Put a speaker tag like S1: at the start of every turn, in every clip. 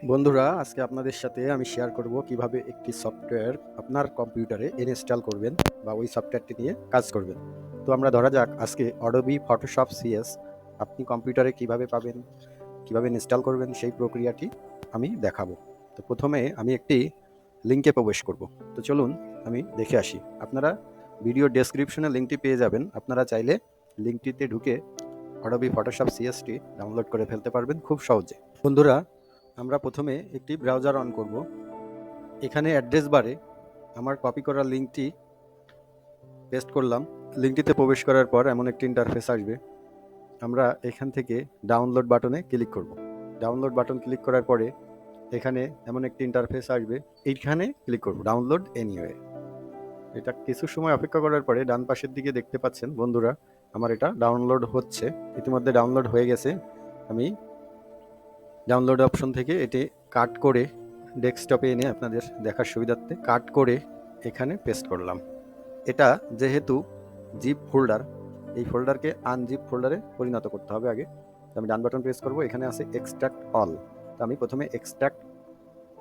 S1: বন্ধুরা, আজকে আপনাদের সাথে আমি শেয়ার করব কিভাবে একটি সফটওয়্যার আপনার কম্পিউটারে ইনস্টল করবেন বা ওই সফটওয়্যারটি নিয়ে কাজ করবেন। তো আমরা ধরা যাক আজকে অ্যাডোবি ফটোশপ সিএস আপনি কম্পিউটারে কিভাবে পাবেন, কিভাবে ইনস্টল করবেন সেই প্রক্রিয়াটি আমি দেখাবো। তো প্রথমে আমি একটি লিঙ্কে প্রবেশ করব। তো চলুন আমি দেখে আসি। আপনারা ভিডিও ডেসক্রিপশনে লিঙ্কটি পেয়ে যাবেন। আপনারা চাইলে লিঙ্কটিতে ঢুকে অ্যাডোবি ফটোশপ সিএসটি ডাউনলোড করে ফেলতে পারবেন খুব সহজে। বন্ধুরা, আমরা প্রথমে একটি ব্রাউজার অন করব। এখানে অ্যাড্রেস বারে আমার কপি করা লিঙ্কটি পেস্ট করলাম। লিঙ্কটিতে প্রবেশ করার পর এমন একটি ইন্টারফেস আসবে। আমরা এখান থেকে ডাউনলোড বাটনে ক্লিক করব। ডাউনলোড বাটন ক্লিক করার পরে এখানে এমন একটি ইন্টারফেস আসবে, এইখানে ক্লিক করব ডাউনলোড এনিওয়ে। এটা কিছু সময় অপেক্ষা করার পরে ডান পাশের দিকে দেখতে পাচ্ছেন বন্ধুরা, আমার এটা ডাউনলোড হচ্ছে। ইতিমধ্যে ডাউনলোড হয়ে গেছে। আমি ডাউনলোড অপশন থেকে এটি কাট করে ডেস্কটপে এনে আপনাদের দেখার সুবিধার্থে কাট করে এখানে পেস্ট করলাম। এটা যেহেতু জিপ ফোল্ডার, এই ফোল্ডারকে আনজিপ ফোল্ডারে পরিণত করতে হবে আগে। তো আমি ডান বাটন প্রেস করব, এখানে আছে এক্সট্রাক্ট অল। তো আমি প্রথমে এক্সট্রাক্ট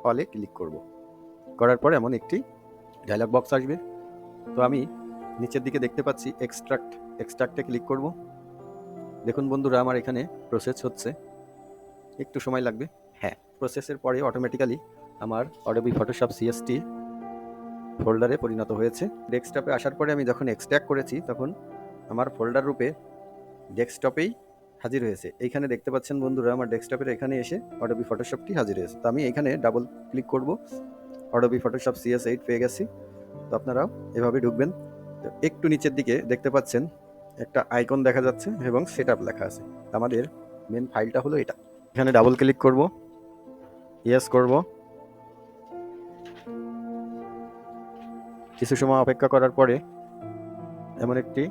S1: অলে ক্লিক করব। করার পর এমন একটি ডায়লগ বক্স আসবে। তো আমি নিচের দিকে দেখতে পাচ্ছি এক্সট্রাক্টে ক্লিক করব। দেখুন বন্ধুরা, আমার এখানে প্রসেস হচ্ছে, একটু সময় লাগবে। হ্যাঁ, প্রসেসের পরে অটোমেটিক্যালি আমার অ্যাডোবি ফটোশপ সিএসটি ফোল্ডারে পরিণত হয়েছে। ডেস্কটপে আসার পরে আমি যখন এক্সট্র্যাক্ট করেছি তখন আমার ফোল্ডার রূপে ডেস্কটপেই হাজির হয়েছে। এইখানে দেখতে পাচ্ছেন বন্ধুরা, আমার ডেস্কটপের এখানে এসে অ্যাডোবি ফটোশপটি হাজির হয়েছে। তো আমি এখানে ডাবল ক্লিক করব, অ্যাডোবি ফটোশপ CS8 পেয়ে গেছি। তো আপনারাও এভাবে ঢুকবেন। তো একটু নিচের দিকে দেখতে পাচ্ছেন একটা আইকন দেখা যাচ্ছে এবং সেটআপ লেখা আছে। আমাদের মেন ফাইলটা হলো এটা। এখানে ডাবল ক্লিক করব, ইয়েস করব। কিছু সময় অপেক্ষা করার পরে এমন একটি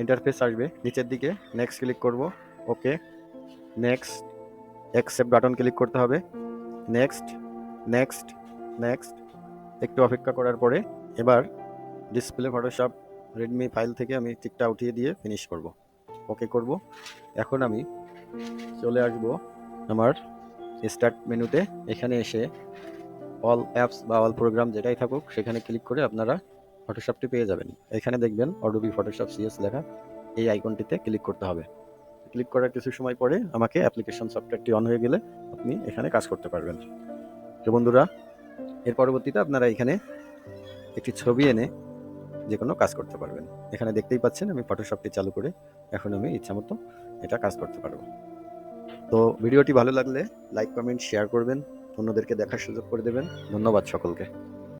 S1: ইন্টারফেস আসবে। নিচের দিকে নেক্সট ক্লিক করব, ওকে, নেক্সট, অ্যাকসেপ্ট বাটন ক্লিক করতে হবে, নেক্সট, নেক্সট, নেক্সট। একটু অপেক্ষা করার পরে এবার ডিসপ্লে ফটোশপ রেডমি ফাইল থেকে আমি টিকটা উঠিয়ে দিয়ে ফিনিশ করব, ওকে করব। এখন আমি চলে আসব আমার স্টার্ট মেনুতে। এখানে এসে অল অ্যাপস বা অল প্রোগ্রাম যেটাই থাকুক সেখানে ক্লিক করে আপনারা ফটোশপটি পেয়ে যাবেন। এখানে দেখবেন অ্যাডোবি ফটোশপ সিএস লেখা, এই আইকনটিতে ক্লিক করতে হবে। ক্লিক করার কিছু সময় পরে আমাকে অ্যাপ্লিকেশন সফটওয়্যারটি অন হয়ে গেলে আপনি এখানে কাজ করতে পারবেন। তো বন্ধুরা, এর পরবর্তীতে আপনারা এখানে একটি ছবি এনে যে কোনো কাজ করতে পারবেন। এখানে দেখতেই পাচ্ছেন আমি ফটোশপটি চালু করে এখন আমি ইচ্ছামতো এটা কাজ করতে পারবো। তো ভিডিওটি ভালো লাগলে লাইক, কমেন্ট, শেয়ার করবেন, অন্যদেরকে দেখার সুযোগ করে দেবেন। ধন্যবাদ সকলকে।